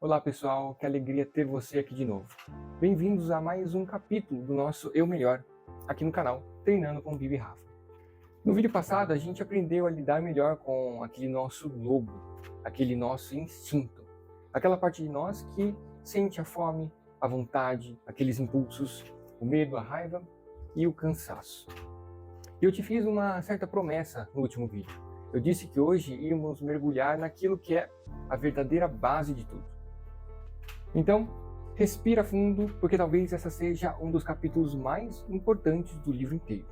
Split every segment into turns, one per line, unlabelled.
Olá pessoal, que alegria ter você aqui de novo. Bem-vindos a mais um capítulo do nosso Eu Melhor, aqui no canal Treinando com Bibi e Rafa. No vídeo passado a gente aprendeu a lidar melhor com aquele nosso lobo, aquele nosso instinto, aquela parte de nós que sente a fome, a vontade, aqueles impulsos, o medo, a raiva e o cansaço. Eu te fiz uma certa promessa no último vídeo. Eu disse que hoje íamos mergulhar naquilo que é a verdadeira base de tudo. Então, respira fundo, porque talvez essa seja um dos capítulos mais importantes do livro inteiro.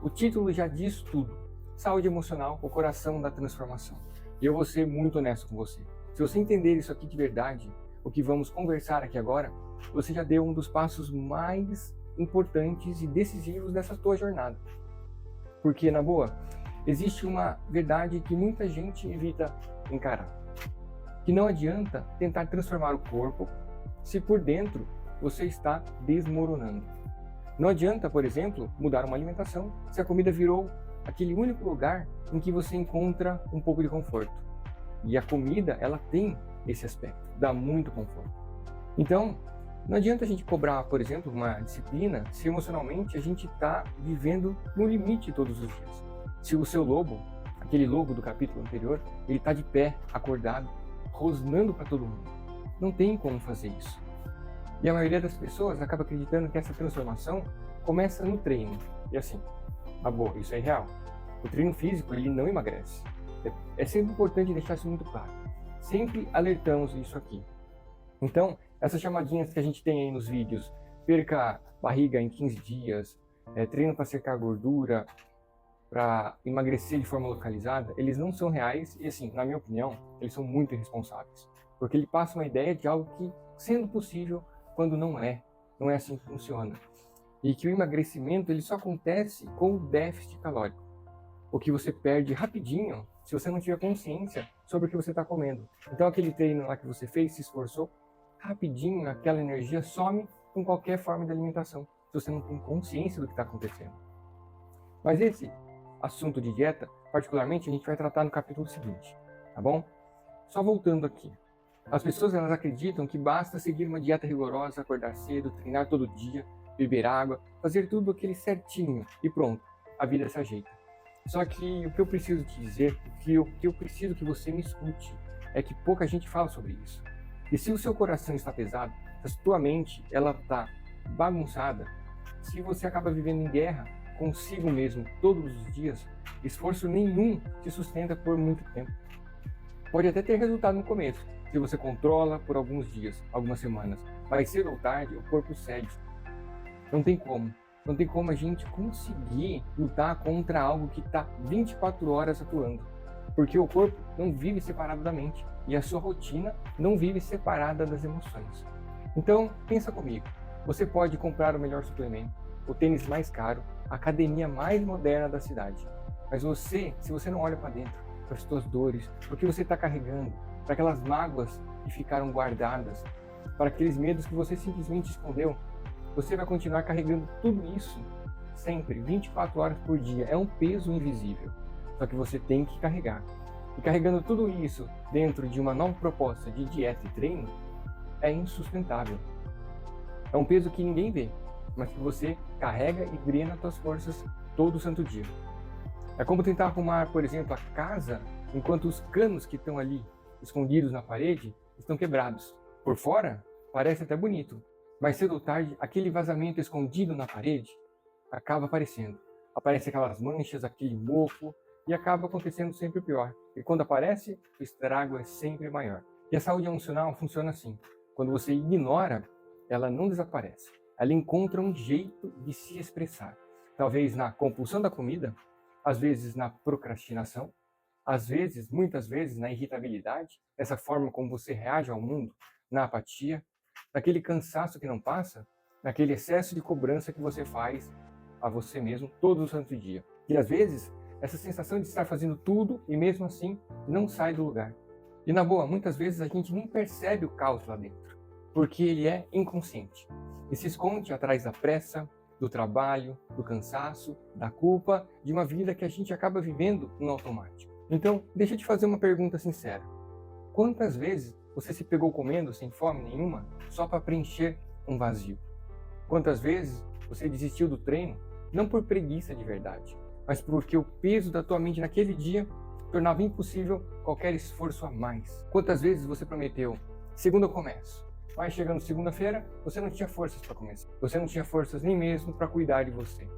O título já diz tudo. Saúde emocional, o coração da transformação. E eu vou ser muito honesto com você. Se você entender isso aqui de verdade, o que vamos conversar aqui agora, você já deu um dos passos mais importantes e decisivos dessa tua jornada. Porque, na boa, existe uma verdade que muita gente evita encarar. Que não adianta tentar transformar o corpo se por dentro você está desmoronando. Não adianta, por exemplo, mudar uma alimentação se a comida virou aquele único lugar em que você encontra um pouco de conforto. E a comida, ela tem esse aspecto, dá muito conforto. Então, não adianta a gente cobrar, por exemplo, uma disciplina se emocionalmente a gente está vivendo no limite todos os dias. Se o seu lobo, aquele lobo do capítulo anterior, ele está de pé, acordado, rosnando para todo mundo. Não tem como fazer isso. E a maioria das pessoas acaba acreditando que essa transformação começa no treino. E assim, boa, isso é real. O treino físico, ele não emagrece. É sempre importante deixar isso muito claro. Sempre alertamos isso aqui. Então, essas chamadinhas que a gente tem aí nos vídeos, perca barriga em 15 dias, treino para secar gordura, para emagrecer de forma localizada, eles não são reais e, assim, na minha opinião, eles são muito irresponsáveis. Porque ele passa uma ideia de algo que, sendo possível, quando não é assim que funciona. E que o emagrecimento ele só acontece com o déficit calórico. O que você perde rapidinho se você não tiver consciência sobre o que você está comendo. Então aquele treino lá que você fez, se esforçou, rapidinho aquela energia some com qualquer forma de alimentação, se você não tem consciência do que está acontecendo. Mas esse assunto de dieta, particularmente, a gente vai tratar no capítulo seguinte, tá bom? Só voltando aqui. As pessoas elas acreditam que basta seguir uma dieta rigorosa, acordar cedo, treinar todo dia, beber água, fazer tudo aquele certinho e pronto, a vida se ajeita. Só que o que eu preciso te dizer, o que eu preciso que você me escute, é que pouca gente fala sobre isso. E se o seu coração está pesado, se a tua mente ela está bagunçada, se você acaba vivendo em guerra consigo mesmo todos os dias, esforço nenhum te sustenta por muito tempo. Pode até ter resultado no começo, se você controla por alguns dias, algumas semanas, mas cedo ou tarde o corpo cede. Não tem como a gente conseguir lutar contra algo que está 24 horas atuando, porque o corpo não vive separado da mente e a sua rotina não vive separada das emoções. Então, pensa comigo, você pode comprar o melhor suplemento, o tênis mais caro, a academia mais moderna da cidade. Mas se você não olha para dentro, para as suas dores, para o que você está carregando, para aquelas mágoas que ficaram guardadas, para aqueles medos que você simplesmente escondeu, você vai continuar carregando tudo isso sempre, 24 horas por dia. É um peso invisível, só que você tem que carregar. E carregando tudo isso dentro de uma nova proposta de dieta e treino, é insustentável. É um peso que ninguém vê, mas que você carrega e drena suas forças todo santo dia. É como tentar arrumar, por exemplo, a casa enquanto os canos que estão ali escondidos na parede estão quebrados. Por fora, parece até bonito, mas cedo ou tarde, aquele vazamento escondido na parede acaba aparecendo. Aparecem aquelas manchas, aquele mofo, e acaba acontecendo sempre o pior. E quando aparece, o estrago é sempre maior. E a saúde emocional funciona assim. Quando você ignora, ela não desaparece. Ela encontra um jeito de se expressar. Talvez na compulsão da comida, às vezes na procrastinação, às vezes, muitas vezes, na irritabilidade, essa forma como você reage ao mundo, na apatia, naquele cansaço que não passa, naquele excesso de cobrança que você faz a você mesmo todo o santo dia. E às vezes, essa sensação de estar fazendo tudo e mesmo assim não sai do lugar. E na boa, muitas vezes a gente nem percebe o caos lá dentro, porque ele é inconsciente e se esconde atrás da pressa, do trabalho, do cansaço, da culpa, de uma vida que a gente acaba vivendo no automático. Então, deixa eu te fazer uma pergunta sincera. Quantas vezes você se pegou comendo sem fome nenhuma só para preencher um vazio? Quantas vezes você desistiu do treino não por preguiça de verdade, mas porque o peso da tua mente naquele dia tornava impossível qualquer esforço a mais? Quantas vezes você prometeu, segunda eu começo, mas chegando segunda-feira você não tinha forças para começar, você não tinha forças nem mesmo para cuidar de você?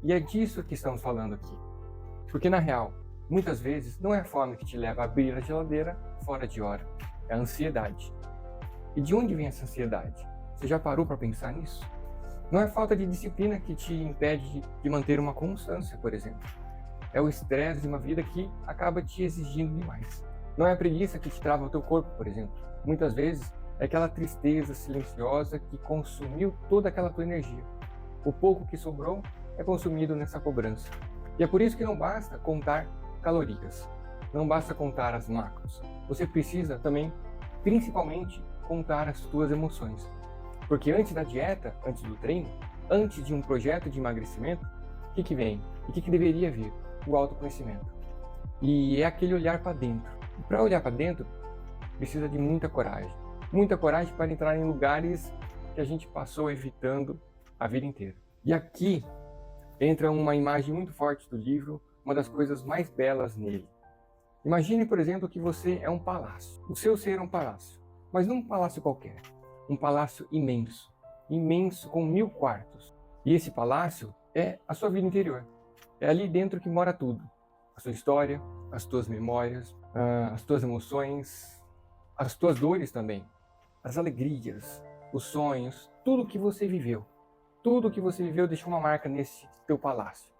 E é disso que estamos falando aqui, porque na real, muitas vezes não é a fome que te leva a abrir a geladeira fora de hora, é a ansiedade. E de onde vem essa ansiedade? Você já parou para pensar nisso? Não é falta de disciplina que te impede de manter uma constância, por exemplo. É o estresse de uma vida que acaba te exigindo demais. Não é a preguiça que te trava o teu corpo, por exemplo. Muitas vezes é aquela tristeza silenciosa que consumiu toda aquela tua energia. O pouco que sobrou é consumido nessa cobrança. E é por isso que não basta contar calorias, não basta contar as macros. Você precisa também, principalmente, contar as tuas emoções. Porque antes da dieta, antes do treino, antes de um projeto de emagrecimento, o que vem? E o que deveria vir? O autoconhecimento. E é aquele olhar para dentro. E para olhar para dentro, precisa de muita coragem. Muita coragem para entrar em lugares que a gente passou evitando a vida inteira. E aqui entra uma imagem muito forte do livro, uma das coisas mais belas nele. Imagine, por exemplo, que você é um palácio. O seu ser é um palácio, mas não um palácio qualquer. Um palácio imenso, imenso com 1000 quartos. E esse palácio é a sua vida interior. É ali dentro que mora tudo. A sua história, as tuas memórias, as tuas emoções, as tuas dores também. As alegrias, os sonhos, tudo que você viveu. Tudo que você viveu deixou uma marca nesse teu palácio.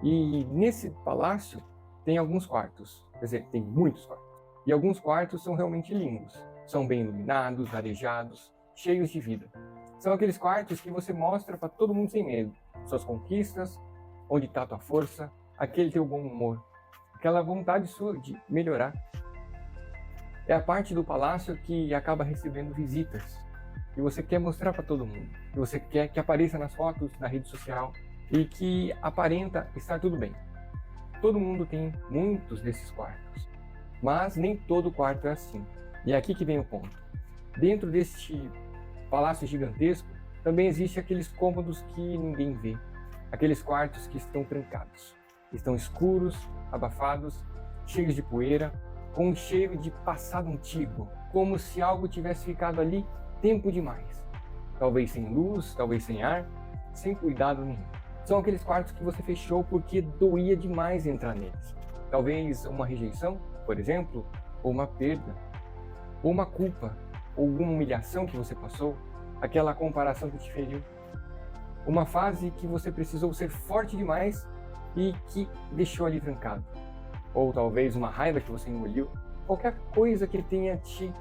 E nesse palácio tem alguns quartos. Quer dizer, tem muitos quartos. E alguns quartos são realmente lindos. São bem iluminados, arejados, cheios de vida. São aqueles quartos que você mostra para todo mundo sem medo. Suas conquistas, onde está a tua força, aquele teu bom humor, aquela vontade sua de melhorar. É a parte do palácio que acaba recebendo visitas, que você quer mostrar para todo mundo, que você quer que apareça nas fotos, na rede social e que aparenta estar tudo bem. Todo mundo tem muitos desses quartos, mas nem todo quarto é assim. E é aqui que vem o ponto. Dentro deste palácio gigantesco, também existem aqueles cômodos que ninguém vê. Aqueles quartos que estão trancados. Estão escuros, abafados, cheios de poeira, com um cheiro de passado antigo, como se algo tivesse ficado ali tempo demais. Talvez sem luz, talvez sem ar, sem cuidado nenhum. São aqueles quartos que você fechou porque doía demais entrar neles. Talvez uma rejeição, por exemplo, ou uma perda, ou uma culpa, ou alguma humilhação que você passou, aquela comparação que te feriu. Uma fase que você precisou ser forte demais e que deixou ali trancado. Ou talvez uma raiva que você engoliu, qualquer coisa que tenha te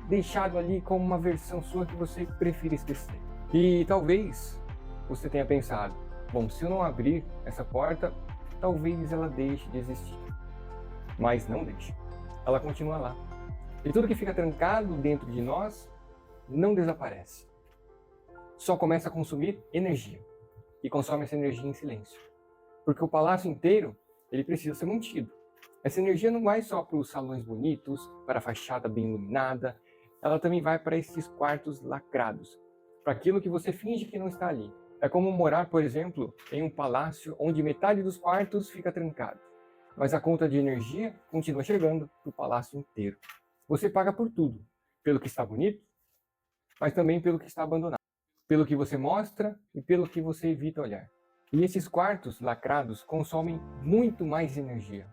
deixado ali como uma versão sua que você prefira esquecer. E talvez você tenha pensado, bom, se eu não abrir essa porta, talvez ela deixe de existir. Mas não deixe. Ela continua lá. E tudo que fica trancado dentro de nós não desaparece. Só começa a consumir energia. E consome essa energia em silêncio. Porque o palácio inteiro, ele precisa ser mantido. Essa energia não vai só para os salões bonitos, para a fachada bem iluminada. Ela também vai para esses quartos lacrados. Para aquilo que você finge que não está ali. É como morar, por exemplo, em um palácio onde metade dos quartos fica trancado. Mas a conta de energia continua chegando para o palácio inteiro. Você paga por tudo. Pelo que está bonito, mas também pelo que está abandonado. Pelo que você mostra e pelo que você evita olhar. E esses quartos lacrados consomem muito mais energia.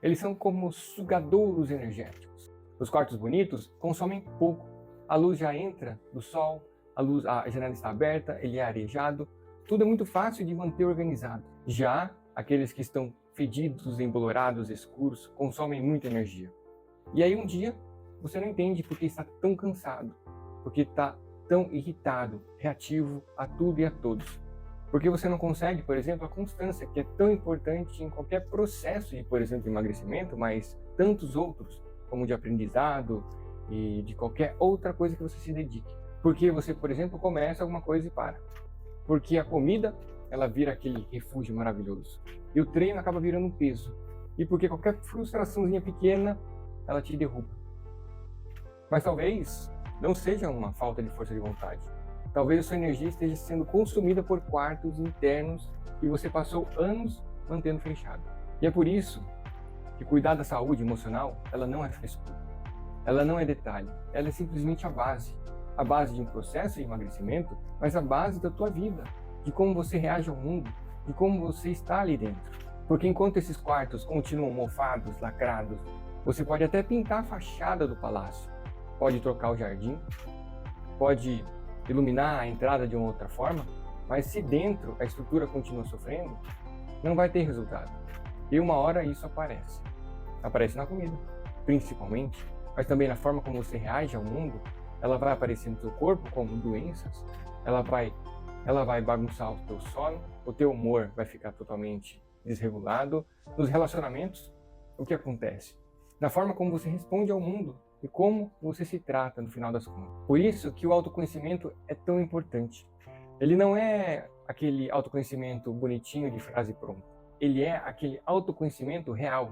Eles são como sugadouros energéticos. Os quartos bonitos consomem pouco. A luz já entra do sol, a janela está aberta, ele é arejado. Tudo é muito fácil de manter organizado. Já aqueles que estão fedidos, embolorados, escuros, consomem muita energia. E aí um dia você não entende porque está tão cansado, porque está tão irritado, reativo a tudo e a todos. Porque você não consegue, por exemplo, a constância, que é tão importante em qualquer processo de, por exemplo, emagrecimento, mas tantos outros, como de aprendizado e de qualquer outra coisa que você se dedique. Porque você, por exemplo, começa alguma coisa e para. Porque a comida, ela vira aquele refúgio maravilhoso. E o treino acaba virando um peso. E porque qualquer frustraçãozinha pequena, ela te derruba. Mas talvez não seja uma falta de força de vontade. Talvez a sua energia esteja sendo consumida por quartos internos que você passou anos mantendo fechado. E é por isso que cuidar da saúde emocional, ela não é frescura. Ela não é detalhe. Ela é simplesmente a base. A base de um processo de emagrecimento, mas a base da tua vida. De como você reage ao mundo, de como você está ali dentro. Porque enquanto esses quartos continuam mofados, lacrados, você pode até pintar a fachada do palácio, pode trocar o jardim, pode iluminar a entrada de uma outra forma, mas se dentro a estrutura continua sofrendo, não vai ter resultado. E uma hora isso aparece. Aparece na comida, principalmente, mas também na forma como você reage ao mundo. Ela vai aparecer no teu corpo como doenças, ela vai bagunçar o teu sono, o teu humor vai ficar totalmente desregulado. Nos relacionamentos, o que acontece? Na forma como você responde ao mundo e como você se trata no final das contas. Por isso que o autoconhecimento é tão importante. Ele não é aquele autoconhecimento bonitinho de frase pronta. Ele é aquele autoconhecimento real.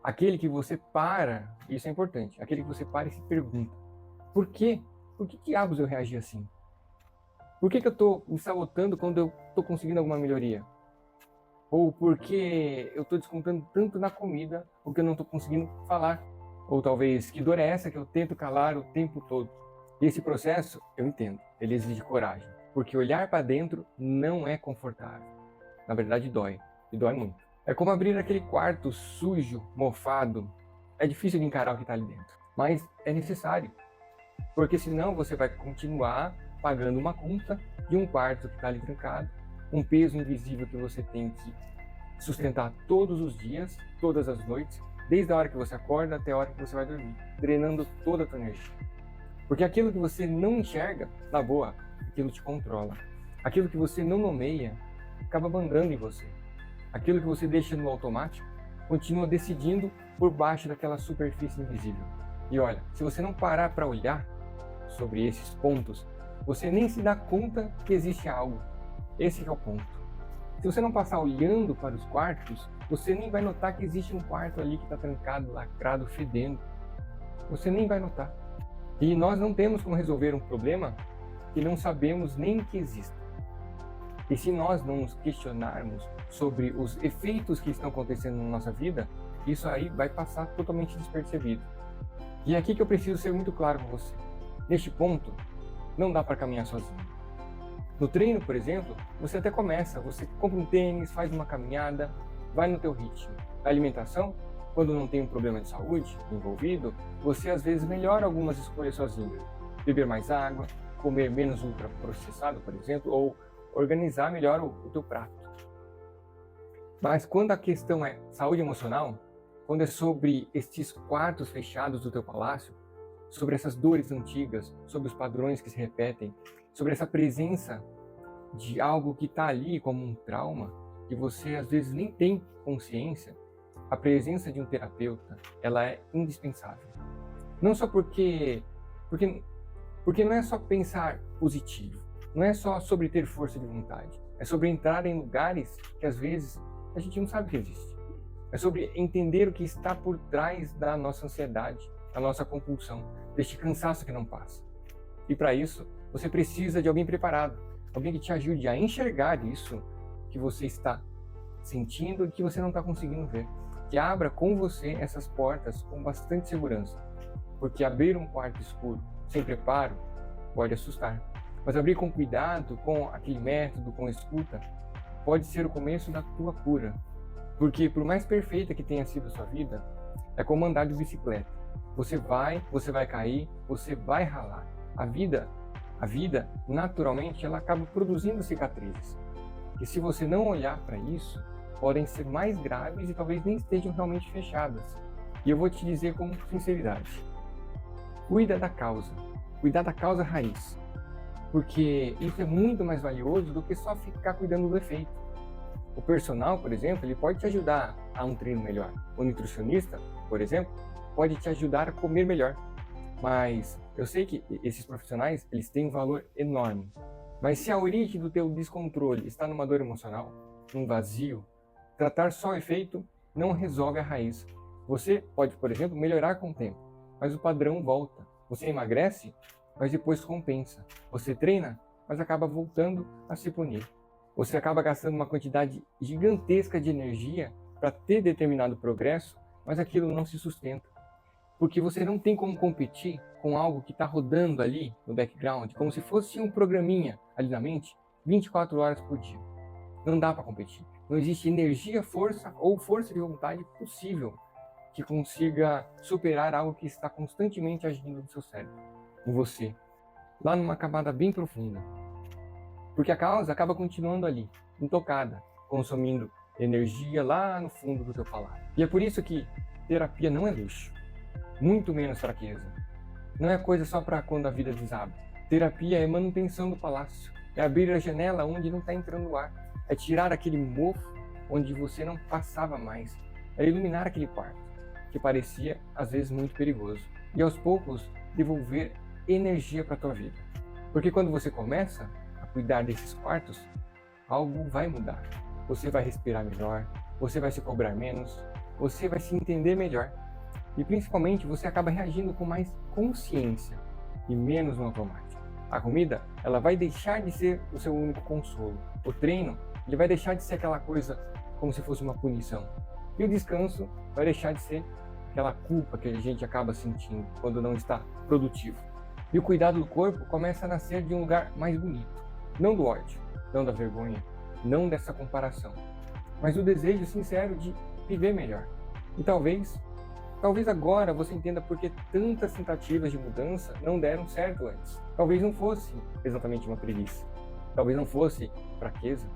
Aquele que você para, isso é importante, aquele que você para e se pergunta: por quê? Por que diabos eu reagi assim? Por que eu estou me sabotando quando eu estou conseguindo alguma melhoria? Ou por que eu estou descontando tanto na comida porque eu não estou conseguindo falar? Ou talvez, que dor é essa que eu tento calar o tempo todo? E esse processo, eu entendo, ele exige coragem. Porque olhar para dentro não é confortável. Na verdade, dói. E dói muito. É como abrir aquele quarto sujo, mofado. É difícil de encarar o que está ali dentro. Mas é necessário. Porque senão você vai continuar pagando uma conta de um quarto que está ali trancado. Um peso invisível que você tem que sustentar todos os dias, todas as noites, desde a hora que você acorda até a hora que você vai dormir, drenando toda a tua energia. Porque aquilo que você não enxerga, na boa, aquilo te controla. Aquilo que você não nomeia, acaba mandando em você. Aquilo que você deixa no automático, continua decidindo por baixo daquela superfície invisível. E olha, se você não parar para olhar sobre esses pontos, você nem se dá conta que existe algo. Esse é o ponto. Se você não passar olhando para os quartos, você nem vai notar que existe um quarto ali que está trancado, lacrado, fedendo. Você nem vai notar. E nós não temos como resolver um problema que não sabemos nem que existe. E se nós não nos questionarmos sobre os efeitos que estão acontecendo na nossa vida, isso aí vai passar totalmente despercebido. E é aqui que eu preciso ser muito claro com você. Neste ponto, não dá para caminhar sozinho. No treino, por exemplo, você até começa, você compra um tênis, faz uma caminhada, vai no teu ritmo. A alimentação, quando não tem um problema de saúde envolvido, você às vezes melhora algumas escolhas sozinho. Beber mais água, comer menos ultraprocessado, por exemplo, ou organizar melhor o teu prato. Mas quando a questão é saúde emocional, quando é sobre estes quartos fechados do teu palácio, sobre essas dores antigas, sobre os padrões que se repetem, sobre essa presença de algo que está ali como um trauma, que você às vezes nem tem consciência, a presença de um terapeuta, ela é indispensável. Não só porque não é só pensar positivo, não é só sobre ter força de vontade, é sobre entrar em lugares que às vezes a gente não sabe que existe. É sobre entender o que está por trás da nossa ansiedade, da nossa compulsão, deste cansaço que não passa. E para isso, você precisa de alguém preparado, alguém que te ajude a enxergar isso que você está sentindo e que você não está conseguindo ver. Que abra com você essas portas com bastante segurança. Porque abrir um quarto escuro sem preparo pode assustar. Mas abrir com cuidado, com aquele método, com escuta, pode ser o começo da tua cura. Porque por mais perfeita que tenha sido a sua vida, é como andar de bicicleta. Você vai cair, você vai ralar. A vida, naturalmente, ela acaba produzindo cicatrizes. E se você não olhar para isso, podem ser mais graves e talvez nem estejam realmente fechadas. E eu vou te dizer com sinceridade. Cuida da causa raiz. Porque isso é muito mais valioso do que só ficar cuidando do efeito. O personal, por exemplo, ele pode te ajudar a um treino melhor. O nutricionista, por exemplo, pode te ajudar a comer melhor. Mas eu sei que esses profissionais, eles têm um valor enorme. Mas se a origem do teu descontrole está numa dor emocional, num vazio, tratar só o efeito não resolve a raiz. Você pode, por exemplo, melhorar com o tempo, mas o padrão volta. Você emagrece, mas depois compensa. Você treina, mas acaba voltando a se punir. Você acaba gastando uma quantidade gigantesca de energia para ter determinado progresso, mas aquilo não se sustenta. Porque você não tem como competir com algo que está rodando ali no background, como se fosse um programinha ali na mente, 24 horas por dia. Não dá para competir. Não existe energia, força ou força de vontade possível que consiga superar algo que está constantemente agindo no seu cérebro, em você, lá numa camada bem profunda. Porque a causa acaba continuando ali, intocada, consumindo energia lá no fundo do teu palácio. E é por isso que terapia não é luxo, muito menos fraqueza. Não é coisa só para quando a vida desaba. Terapia é manutenção do palácio, é abrir a janela onde não está entrando ar, é tirar aquele mofo onde você não passava mais, é iluminar aquele quarto que parecia às vezes muito perigoso e aos poucos devolver energia para a tua vida. Porque quando você começa a cuidar desses quartos, algo vai mudar. Você vai respirar melhor, você vai se cobrar menos, você vai se entender melhor e principalmente você acaba reagindo com mais consciência e menos no automático. A comida, ela vai deixar de ser o seu único consolo. O treino, ele vai deixar de ser aquela coisa como se fosse uma punição. E o descanso vai deixar de ser aquela culpa que a gente acaba sentindo quando não está produtivo. E o cuidado do corpo começa a nascer de um lugar mais bonito. Não do ódio, não da vergonha, não dessa comparação, mas do desejo sincero de viver melhor. E talvez agora você entenda por que tantas tentativas de mudança não deram certo antes. Talvez não fosse exatamente uma preguiça. Talvez não fosse fraqueza.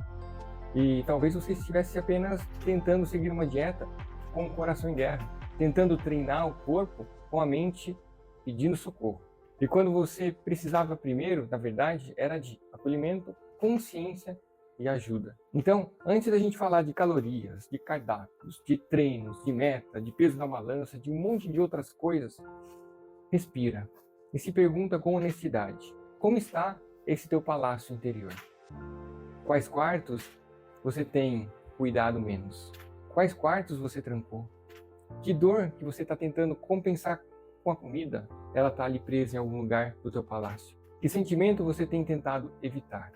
E talvez você estivesse apenas tentando seguir uma dieta com o coração em guerra, tentando treinar o corpo com a mente pedindo socorro. E quando você precisava primeiro, na verdade, era de acolhimento, consciência e ajuda. Então, antes da gente falar de calorias, de cardápios, de treinos, de meta, de peso na balança, de um monte de outras coisas, respira e se pergunta com honestidade: como está esse teu palácio interior? Quais quartos você tem cuidado menos? Quais quartos você trancou? Que dor que você está tentando compensar com a comida, ela está ali presa em algum lugar do teu palácio? Que sentimento você tem tentado evitar?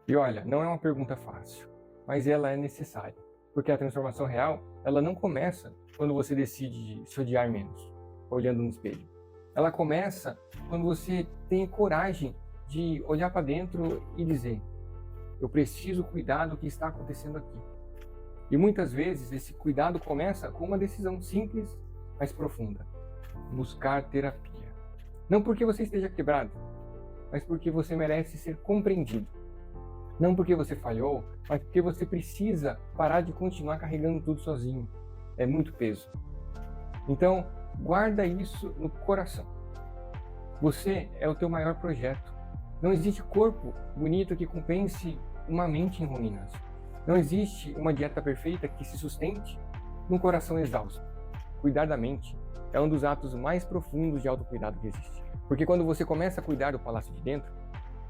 E olha, não é uma pergunta fácil, mas ela é necessária, porque a transformação real, ela não começa quando você decide se odiar menos, olhando no espelho. Ela começa quando você tem coragem de olhar para dentro e dizer: eu preciso cuidar do que está acontecendo aqui. E muitas vezes esse cuidado começa com uma decisão simples, mas profunda: buscar terapia. Não porque você esteja quebrado, mas porque você merece ser compreendido. Não porque você falhou, mas porque você precisa parar de continuar carregando tudo sozinho. É muito peso. Então, guarda isso no coração. Você é o teu maior projeto. Não existe corpo bonito que compense uma mente em ruínas. Não existe uma dieta perfeita que se sustente num coração exausto. Cuidar da mente é um dos atos mais profundos de autocuidado que existe. Porque quando você começa a cuidar do palácio de dentro,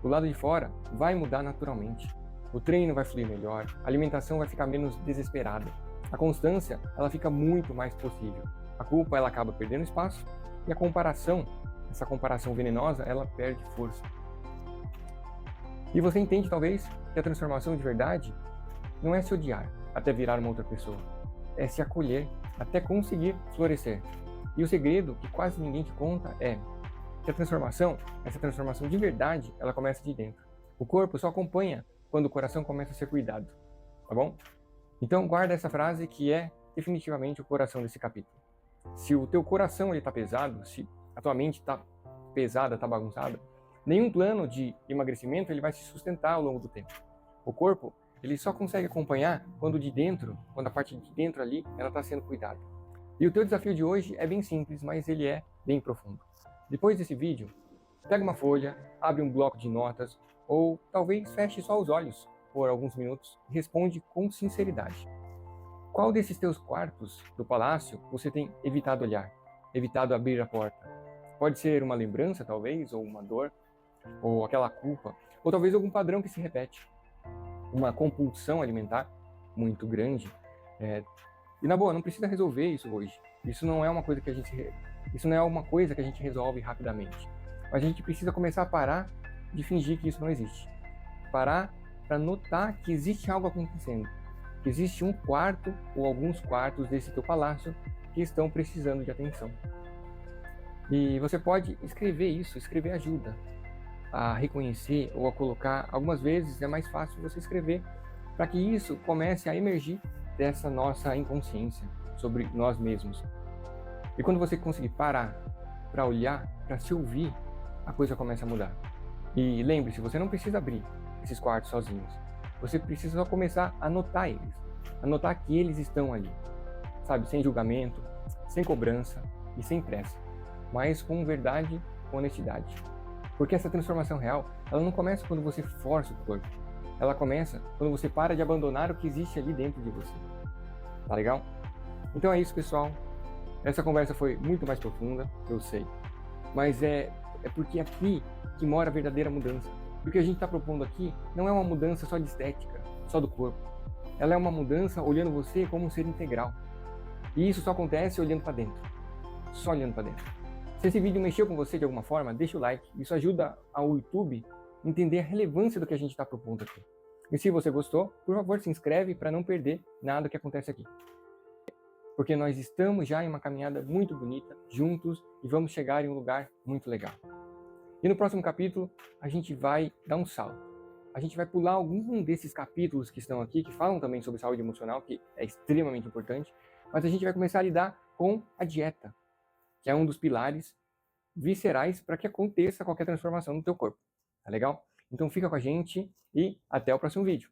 o lado de fora vai mudar naturalmente. O treino vai fluir melhor, a alimentação vai ficar menos desesperada. A constância, ela fica muito mais possível. A culpa, ela acaba perdendo espaço e a comparação, essa comparação venenosa, ela perde força. E você entende, talvez, que a transformação de verdade não é se odiar até virar uma outra pessoa. É se acolher até conseguir florescer. E o segredo que quase ninguém te conta é que essa transformação de verdade, ela começa de dentro. O corpo só acompanha quando o coração começa a ser cuidado, tá bom? Então guarda essa frase que é definitivamente o coração desse capítulo. Se o teu coração ele tá pesado, se a tua mente tá pesada, tá bagunçada, nenhum plano de emagrecimento ele vai se sustentar ao longo do tempo. O corpo, ele só consegue acompanhar quando de dentro, quando a parte de dentro ali, ela está sendo cuidada. E o teu desafio de hoje é bem simples, mas ele é bem profundo. Depois desse vídeo, pega uma folha, abre um bloco de notas, ou talvez feche só os olhos por alguns minutos e responde com sinceridade. Qual desses teus quartos do palácio você tem evitado olhar, evitado abrir a porta? Pode ser uma lembrança, talvez, ou uma dor, ou aquela culpa, ou talvez algum padrão que se repete. Uma compulsão alimentar muito grande. E na boa, não precisa resolver isso hoje. Isso não é uma coisa que a gente Isso não é uma coisa que a gente resolve rapidamente. Mas a gente precisa começar a parar de fingir que isso não existe. Parar para notar que existe algo acontecendo. Que existe um quarto ou alguns quartos desse teu palácio que estão precisando de atenção. E você pode escrever isso, escrever ajuda a reconhecer ou a colocar. Algumas vezes é mais fácil você escrever para que isso comece a emergir dessa nossa inconsciência sobre nós mesmos. E quando você conseguir parar para olhar, para se ouvir, a coisa começa a mudar. E lembre-se, você não precisa abrir esses quartos sozinhos. Você precisa só começar a notar eles. A notar que eles estão ali. Sabe, sem julgamento, sem cobrança e sem pressa. Mas com verdade, com honestidade. Porque essa transformação real, ela não começa quando você força o corpo. Ela começa quando você para de abandonar o que existe ali dentro de você. Tá legal? Então é isso, pessoal. Essa conversa foi muito mais profunda, eu sei. Mas é porque aqui que mora a verdadeira mudança. O que a gente está propondo aqui não é uma mudança só de estética, só do corpo. Ela é uma mudança olhando você como um ser integral. E isso só acontece olhando para dentro. Só olhando para dentro. Se esse vídeo mexeu com você de alguma forma, deixa o like. Isso ajuda ao YouTube a entender a relevância do que a gente está propondo aqui. E se você gostou, por favor, se inscreve para não perder nada que acontece aqui. Porque nós estamos já em uma caminhada muito bonita, juntos, e vamos chegar em um lugar muito legal. E no próximo capítulo, a gente vai dar um salto. A gente vai pular algum desses capítulos que estão aqui, que falam também sobre saúde emocional, que é extremamente importante, mas a gente vai começar a lidar com a dieta, que é um dos pilares viscerais para que aconteça qualquer transformação no teu corpo. Tá legal? Então fica com a gente e até o próximo vídeo.